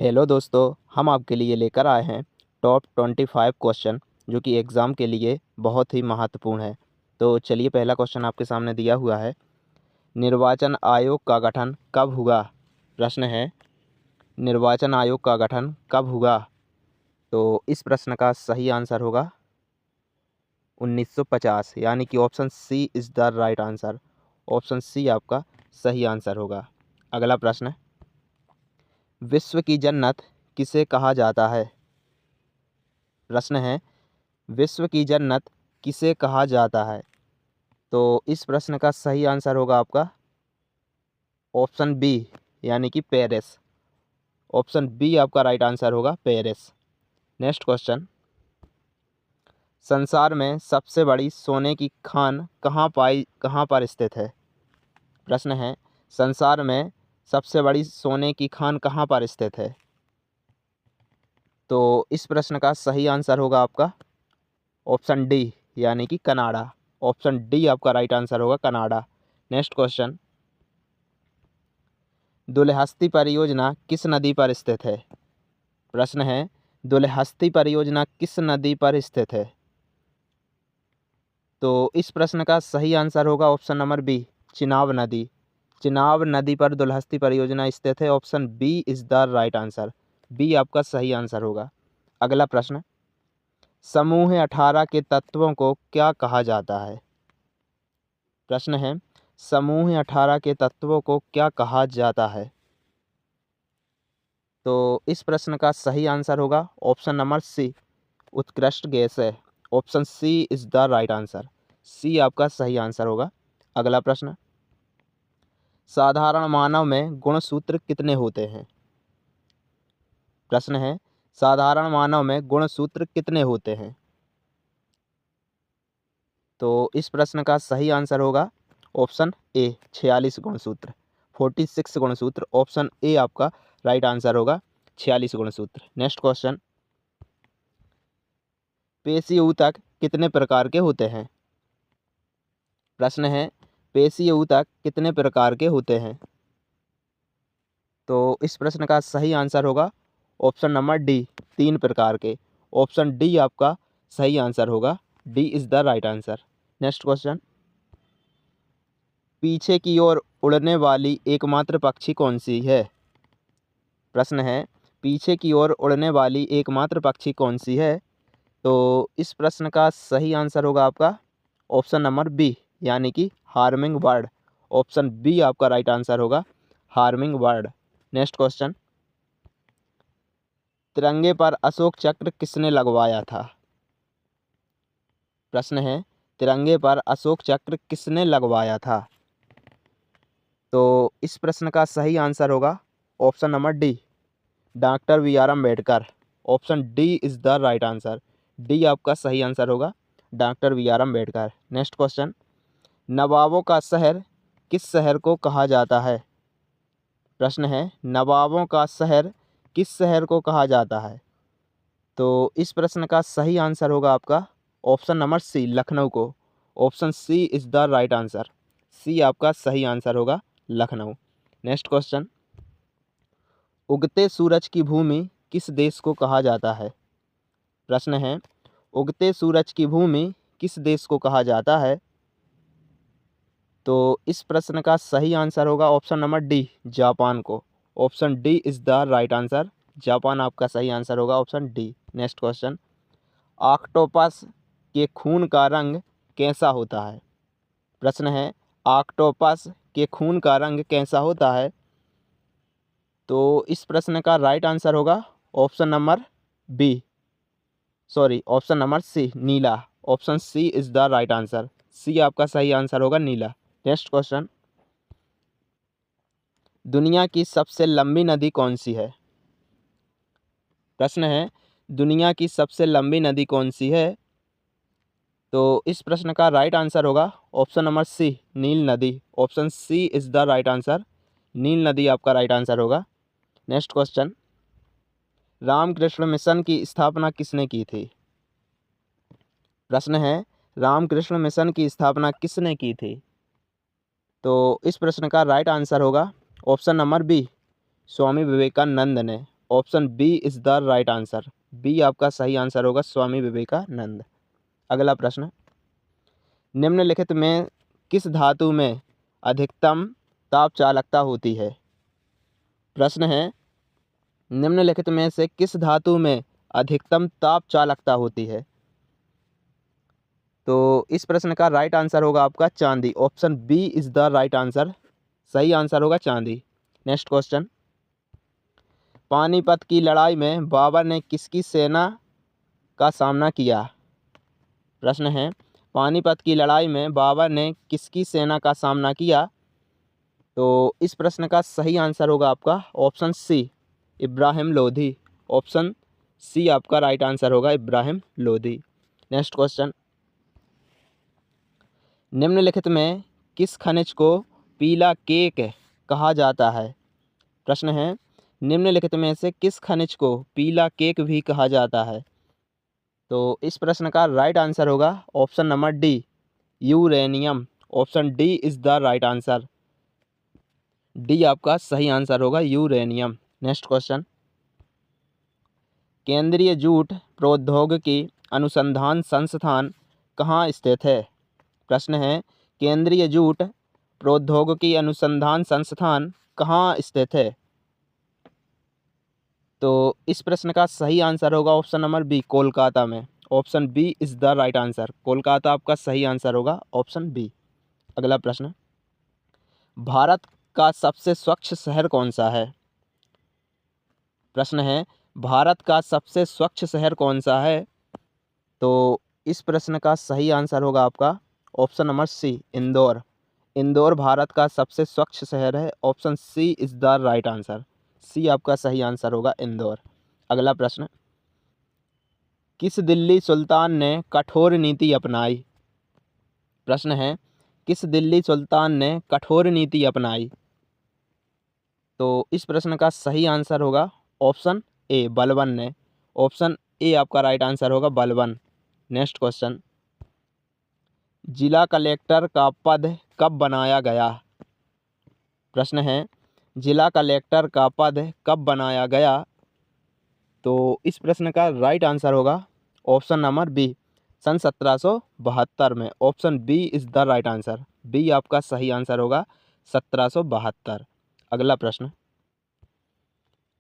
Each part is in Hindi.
हेलो दोस्तों, हम आपके लिए लेकर आए हैं टॉप 25 क्वेश्चन जो कि एग्ज़ाम के लिए बहुत ही महत्वपूर्ण है। तो चलिए, पहला क्वेश्चन आपके सामने दिया हुआ है। निर्वाचन आयोग का गठन कब हुआ? प्रश्न है, निर्वाचन आयोग का गठन कब हुआ? तो इस प्रश्न का सही आंसर होगा 1950, यानी कि option C is the right answer. Option C आपका सही आंसर होगा। अगला प्रश्न, विश्व की जन्नत किसे कहा जाता है? प्रश्न है, विश्व की जन्नत किसे कहा जाता है? तो इस प्रश्न का सही आंसर होगा आपका ऑप्शन बी, यानी कि पेरिस। ऑप्शन बी आपका राइट आंसर होगा, पेरिस। नेक्स्ट क्वेश्चन, संसार में सबसे बड़ी सोने की खान कहाँ पर स्थित है? प्रश्न है, संसार में सबसे बड़ी सोने की खान कहाँ पर स्थित है? तो इस प्रश्न का सही आंसर होगा आपका ऑप्शन डी, यानी कि कनाडा। ऑप्शन डी आपका राइट आंसर होगा, कनाडा। नेक्स्ट क्वेश्चन, दुलहस्ती परियोजना किस नदी पर स्थित है? प्रश्न है, दुलहस्ती परियोजना किस नदी पर स्थित है? तो इस प्रश्न का सही आंसर होगा ऑप्शन नंबर बी, चिनाब नदी। चिनाब नदी पर दुलहस्ती परियोजना स्थित है। Option B is the right answer. B आपका सही आंसर होगा। अगला प्रश्न, समूह 18 के तत्वों को क्या कहा जाता है? प्रश्न है, समूह 18 के तत्वों को क्या कहा जाता है? तो इस प्रश्न का सही आंसर होगा ऑप्शन नंबर सी, उत्कृष्ट गैस है। Option C is the right answer. C आपका सही आंसर होगा। अगला प्रश्न, साधारण मानव में गुणसूत्र कितने होते हैं? प्रश्न है, साधारण मानव में गुणसूत्र कितने होते हैं? तो इस प्रश्न का सही आंसर होगा ऑप्शन ए, 46 गुणसूत्र, 46 गुणसूत्र। ऑप्शन ए आपका राइट आंसर होगा, 46 गुणसूत्र। नेक्स्ट क्वेश्चन, पेशीय ऊतक कितने प्रकार के होते हैं? प्रश्न है, पेशीय ऊतक कितने प्रकार के होते हैं? तो इस प्रश्न का सही आंसर होगा ऑप्शन नंबर डी, 3 प्रकार के। ऑप्शन डी आपका सही आंसर होगा। D is the right answer. Next question, पीछे की ओर उड़ने वाली एकमात्र पक्षी कौन सी है? प्रश्न है, पीछे की ओर उड़ने वाली एकमात्र पक्षी कौन सी है? तो इस प्रश्न का सही आंसर होगा आपका ऑप्शन नंबर बी, यानी कि हार्मिंग बर्ड। ऑप्शन बी आपका राइट आंसर होगा, हार्मिंग बर्ड। नेक्स्ट क्वेश्चन, तिरंगे पर अशोक चक्र किसने लगवाया था? प्रश्न है, तिरंगे पर अशोक चक्र किसने लगवाया था? तो इस प्रश्न का सही आंसर होगा option number D, doctor B R Ambedkar. Option D is the right answer. D आपका सही आंसर होगा, doctor B R Ambedkar. Next question, नवाबों का शहर किस शहर को कहा जाता है? प्रश्न है, नवाबों का शहर किस शहर को कहा जाता है? तो इस प्रश्न का सही आंसर होगा आपका ऑप्शन नंबर सी, लखनऊ को। Option C is the right answer. C आपका सही आंसर होगा, लखनऊ। नेक्स्ट क्वेश्चन, उगते सूरज की भूमि किस देश को कहा जाता है? प्रश्न है, उगते सूरज की भूमि किस देश को कहा जाता है? तो इस प्रश्न का सही आंसर होगा ऑप्शन नंबर डी, जापान को। Option D is the right answer. Japan आपका सही आंसर होगा, option D. Next question, octopus के खून का रंग कैसा होता है? प्रश्न है, ऑक्टोपस के खून का रंग कैसा होता है? तो इस प्रश्न का राइट आंसर होगा option number B, sorry, option number C, नीला। Option C is the right answer. C आपका सही आंसर होगा, नीला। नेक्स्ट क्वेश्चन, दुनिया की सबसे लंबी नदी कौन सी है? प्रश्न है, दुनिया की सबसे लंबी नदी कौन सी है? तो इस प्रश्न का राइट आंसर होगा ऑप्शन नंबर सी, नील नदी। Option C is the right answer. Nile नदी आपका राइट आंसर होगा। नेक्स्ट क्वेश्चन, रामकृष्ण मिशन की स्थापना किसने की थी? प्रश्न है, रामकृष्ण मिशन की स्थापना किसने की थी? तो इस प्रश्न का राइट आंसर होगा option number B, Swami Vivekananda ने। Option B is the right answer. B आपका सही आंसर होगा, स्वामी विवेकानंद। अगला प्रश्न, निम्नलिखित में किस धातु में अधिकतम ताप चालकता होती है? प्रश्न है, निम्नलिखित में से किस धातु में अधिकतम ताप चालकता होती है? तो इस प्रश्न का राइट आंसर होगा आपका चांदी। Option B is the right answer. सही आंसर होगा चांदी। नेक्स्ट क्वेश्चन, पानीपत की लड़ाई में बाबर ने किसकी सेना का सामना किया? प्रश्न है, पानीपत की लड़ाई में बाबर ने किसकी सेना का सामना किया? तो इस प्रश्न का सही आंसर होगा आपका option C, Ibrahim Lodi. Option C आपका राइट आंसर होगा, इब्राहिम लोधी। नेक्स्ट क्वेश्चन, निम्नलिखित में किस खनिज को पीला केक कहा जाता है? प्रश्न है, निम्नलिखित में से किस खनिज को पीला केक भी कहा जाता है? तो इस प्रश्न का राइट आंसर होगा option number D, uranium. Option D is the right answer. D आपका सही आंसर होगा, यूरेनियम। नेक्स्ट क्वेश्चन, केंद्रीय जूट प्रौद्योगिकी अनुसंधान संस्थान कहाँ स्थित है? प्रश्न है, केंद्रीय जूट प्रौद्योगिकी अनुसंधान संस्थान कहाँ स्थित है? तो इस प्रश्न का सही आंसर होगा ऑप्शन नंबर बी, कोलकाता में। Option B is the right answer. Kolkata आपका सही आंसर होगा, ऑप्शन बी। अगला प्रश्न, भारत का सबसे स्वच्छ शहर कौन सा है? प्रश्न है, भारत का सबसे स्वच्छ शहर कौन सा है? तो इस प्रश्न का सही आंसर होगा आपका option number C, Indore. Indore Bharat का सबसे स्वच्छ शहर है। Option C is the right answer. C आपका सही आंसर होगा, इंदौर। अगला प्रश्न, किस दिल्ली सुल्तान ने कठोर नीति अपनाई? प्रश्न है, किस दिल्ली सुल्तान ने कठोर नीति अपनाई? तो इस प्रश्न का सही आंसर होगा ऑप्शन ए, बलबन ने। ऑप्शन ए आपका राइट आंसर होगा, बलबन। नेक्स्ट क्वेश्चन, जिला कलेक्टर का पद कब बनाया गया? प्रश्न है, जिला कलेक्टर का पद कब बनाया गया? तो इस प्रश्न का राइट आंसर होगा ऑप्शन नंबर बी, सन 1772 में। Option B is the right answer. B आपका सही आंसर होगा, 1772। अगला प्रश्न,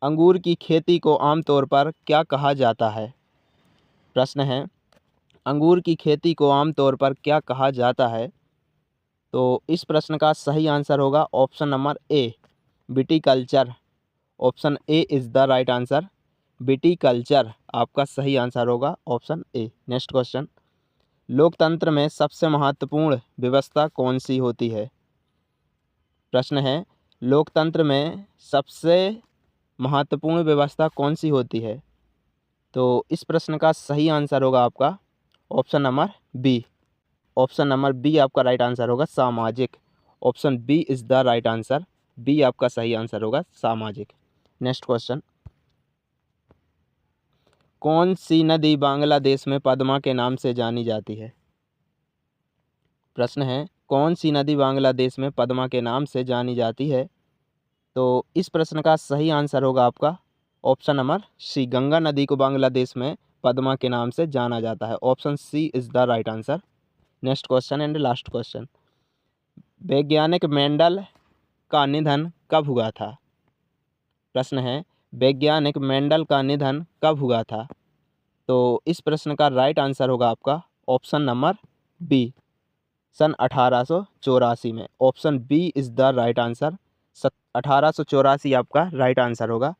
अंगूर की खेती को आमतौर पर क्या कहा जाता है? प्रश्न है, अंगूर की खेती को आमतौर पर क्या कहा जाता है? तो इस प्रश्न का सही आंसर होगा option number A, viticulture. Option A is the right answer. Viticulture आपका सही आंसर होगा, ऑप्शन ए। नेक्स्ट क्वेश्चन, लोकतंत्र में सबसे महत्वपूर्ण व्यवस्था कौन सी होती है? प्रश्न है, लोकतंत्र में सबसे महत्वपूर्ण व्यवस्था कौन सी होती है? तो इस प्रश्न का सही आंसर होगा आपका option number B. Option number B आपका राइट आंसर होगा, सामाजिक। Option B is the right answer. B आपका सही आंसर होगा, सामाजिक। नेक्स्ट क्वेश्चन, कौन सी नदी बांग्लादेश में पद्मा के नाम से जानी जाती है? प्रश्न है, कौन सी नदी बांग्लादेश में पद्मा के नाम से जानी जाती है? तो इस प्रश्न का सही आंसर होगा आपका ऑप्शन नंबर सी, गंगा नदी को बांग्लादेश में पद्मा के नाम से जाना जाता है। Option C is the right answer. Next question and last question, वैज्ञानिक मेंडल का निधन कब हुआ था? प्रश्न है, वैज्ञानिक मेंडल का निधन कब हुआ था? तो इस प्रश्न का राइट आंसर होगा आपका ऑप्शन नंबर बी, सन 1884 में। Option B is the right answer. 1884 आपका राइट आंसर होगा।